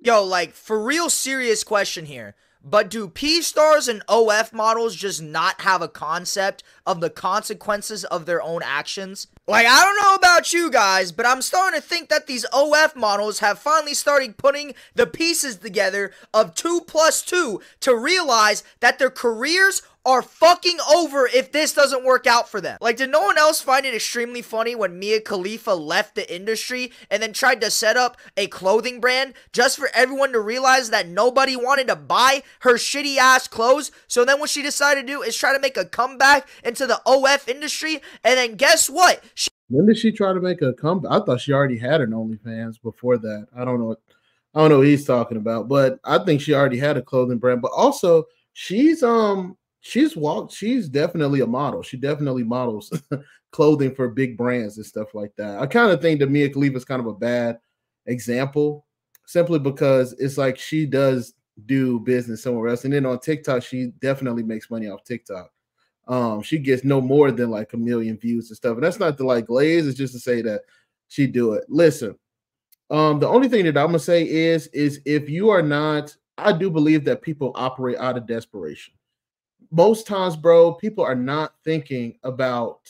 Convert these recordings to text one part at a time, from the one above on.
Yo, like, for real serious question here. But do P stars and OF models just not have a concept of the consequences of their own actions? Like, I don't know about you guys, but I'm starting to think that these OF models have finally started putting the pieces together of 2 plus 2 to realize that their careers are fucking over if this doesn't work out for them. Like, did no one else find it extremely funny when Mia Khalifa left the industry and then tried to set up a clothing brand just for everyone to realize that nobody wanted to buy her shitty ass clothes? So then what she decided to do is try to make a comeback into the OF industry, and then guess what? When did she try to make a comeback? I thought she already had an OnlyFans before that. I don't know what he's talking about, but I think she already had a clothing brand. But also she's definitely a model. She definitely models clothing for big brands and stuff like that. I kind of think that Mia Khalifa is kind of a bad example simply because it's like she does do business somewhere else. And then on TikTok, she definitely makes money off TikTok. She gets no more than like 1 million views and stuff. And that's not to like glaze, it's just to say that she do it. Listen, the only thing that I'm gonna say is if you are not, I do believe that people operate out of desperation. Most times, bro, people are not thinking about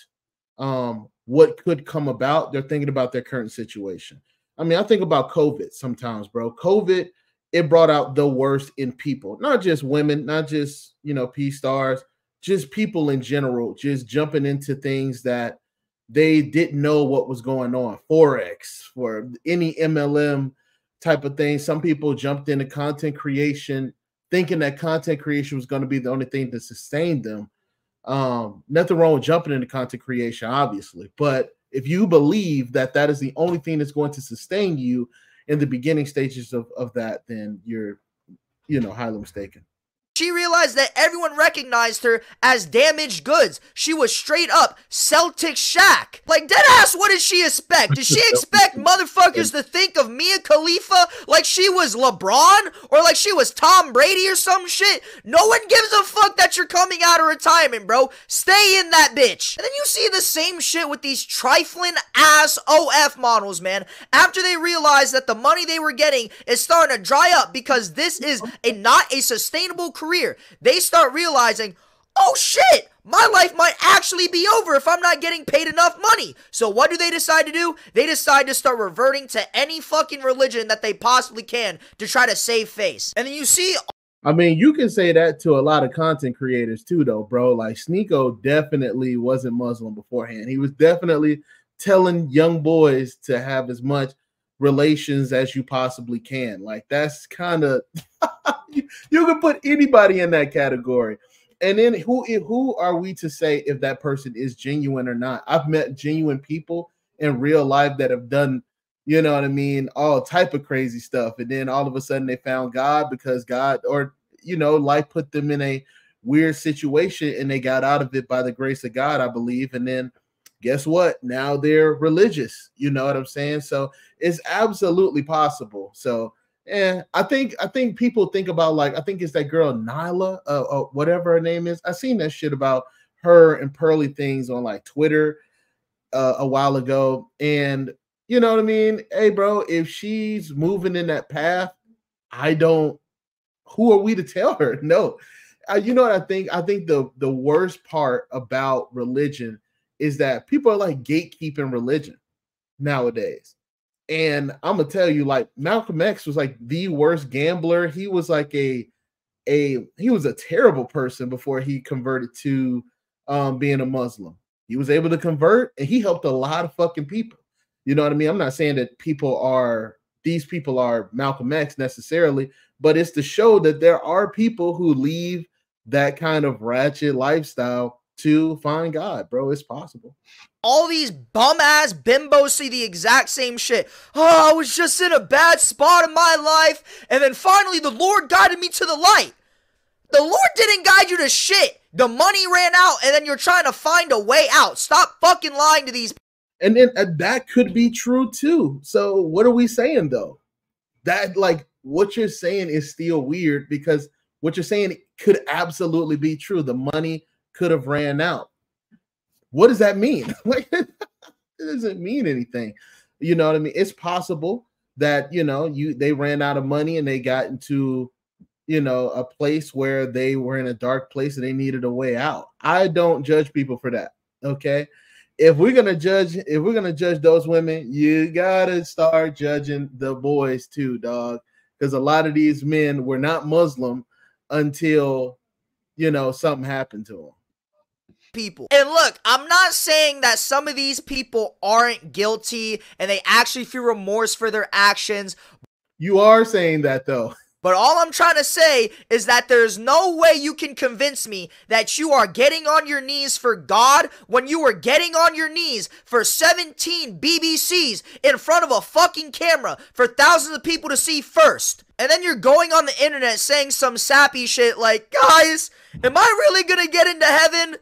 what could come about. They're thinking about their current situation. I mean, I think about COVID sometimes, bro. COVID, it brought out the worst in people, not just women, not just, P stars, just people in general, just jumping into things that they didn't know what was going on. Forex, for any MLM type of thing. Some people jumped into content creation thinking that content creation was going to be the only thing to sustain them. Nothing wrong with jumping into content creation, obviously. But if you believe that that is the only thing that's going to sustain you in the beginning stages of that, then you're, highly mistaken. She realized that everyone recognized her as damaged goods. She was straight up Celtic Shaq. Like, deadass, what did she expect? Did she expect motherfuckers to think of Mia Khalifa like she was LeBron? Or like she was Tom Brady or some shit? No one gives a fuck that you're coming out of retirement, bro. Stay in that bitch. And then you see the same shit with these trifling ass OF models, man. After they realize that the money they were getting is starting to dry up because this is not a sustainable career, they start realizing, oh shit, my life might actually be over if I'm not getting paid enough money. So what do they decide to do? They decide to start reverting to any fucking religion that they possibly can to try to save face. And then you see, I mean, you can say that to a lot of content creators too, though, bro. Like, Sneeko definitely wasn't Muslim beforehand. He was definitely telling young boys to have as much relations as you possibly can. Like, that's kind of you can put anybody in that category. And then who are we to say if that person is genuine or not? I've met genuine people in real life that have done, you know what I mean, all type of crazy stuff, and then all of a sudden they found God because God, or life put them in a weird situation and they got out of it by the grace of God, I believe. And then guess what? Now they're religious. You know what I'm saying? So it's absolutely possible. So I think people think about, like, I think it's that girl Nyla, whatever her name is. I seen that shit about her and Pearly things on like Twitter a while ago, and you know what I mean? Hey, bro, if she's moving in that path, who are we to tell her? No. You know what I think? I think the worst part about religion is that people are like gatekeeping religion nowadays. And I'm gonna tell you, like, Malcolm X was like the worst gambler. He was like he was a terrible person before he converted to being a Muslim. He was able to convert and he helped a lot of fucking people. You know what I mean? I'm not saying that these people are Malcolm X necessarily, but it's to show that there are people who leave that kind of ratchet lifestyle to find God, bro. It's possible. All these bum-ass bimbos see the exact same shit. Oh, I was just in a bad spot in my life, and then finally the Lord guided me to the light. The Lord didn't guide you to shit. The money ran out, and then you're trying to find a way out. Stop fucking lying to these. And then that could be true too. So what are we saying though? That, like, what you're saying is still weird because what you're saying could absolutely be true. The money could have ran out. What does that mean? Like, it doesn't mean anything. You know what I mean? It's possible that, you know, they ran out of money and they got into, you know, a place where they were in a dark place and they needed a way out. I don't judge people for that. Okay. If we're gonna judge those women, you gotta start judging the boys too, dog. Because a lot of these men were not Muslim until, you know, something happened to them. People. And look, I'm not saying that some of these people aren't guilty and they actually feel remorse for their actions. You are saying that though. But all I'm trying to say is that there's no way you can convince me that you are getting on your knees for God when you were getting on your knees for 17 BBCs in front of a fucking camera for thousands of people to see first. And then you're going on the internet saying some sappy shit like, guys, am I really gonna get into heaven?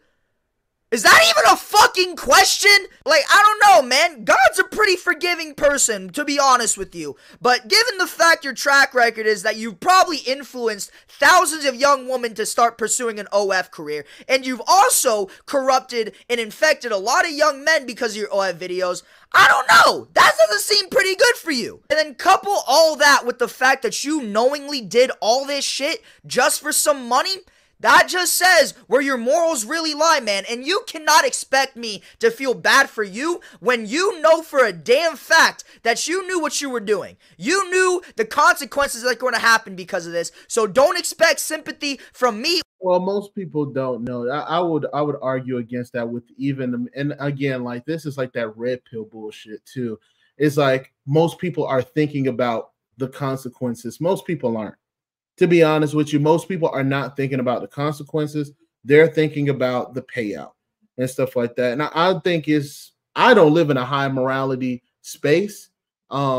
Is that even a fucking question? Like, I don't know, man. God's a pretty forgiving person, to be honest with you. But given the fact your track record is that you've probably influenced thousands of young women to start pursuing an OF career, and you've also corrupted and infected a lot of young men because of your OF videos, I don't know. That doesn't seem pretty good for you. And then couple all that with the fact that you knowingly did all this shit just for some money. That just says where your morals really lie, man. And you cannot expect me to feel bad for you when you know for a damn fact that you knew what you were doing. You knew the consequences that are going to happen because of this. So don't expect sympathy from me. Well, most people don't know. I would argue against that with even, and again, like this is like that red pill bullshit too. It's like most people are thinking about the consequences. Most people aren't. To be honest with you, most people are not thinking about the consequences. They're thinking about the payout and stuff like that. And I think I don't live in a high morality space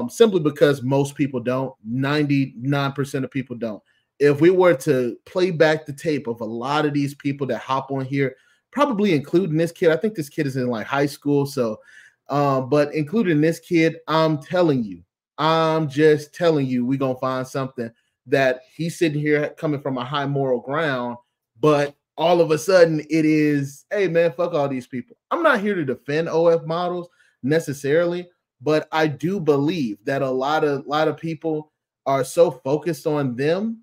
simply because most people don't. 99% of people don't. If we were to play back the tape of a lot of these people that hop on here, probably including this kid, I think this kid is in like high school. So, but including this kid, I'm just telling you, we're going to find something that he's sitting here coming from a high moral ground, but all of a sudden it is, hey man, fuck all these people. I'm not here to defend OF models necessarily, but I do believe that a lot of people are so focused on them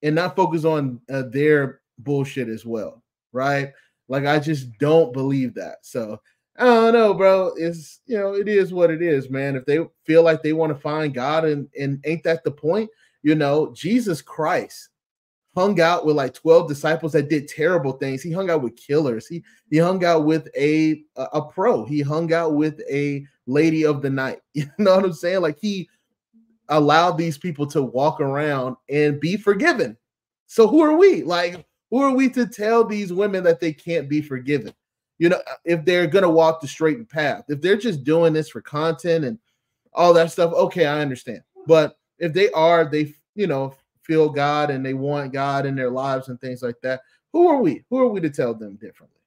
and not focused on their bullshit as well, right? Like I just don't believe that. So I don't know, bro. It's, you know, it is what it is, man. If they feel like they want to find God and ain't that the point? You know, Jesus Christ hung out with like 12 disciples that did terrible things. He hung out with killers. He hung out with a pro. He hung out with a lady of the night. You know what I'm saying? Like he allowed these people to walk around and be forgiven. So who are we? Like, who are we to tell these women that they can't be forgiven? You know, if they're going to walk the straight path, if they're just doing this for content and all that stuff, okay, I understand. But if they you know, feel God and they want God in their lives and things like that, who are we? Who are we to tell them differently?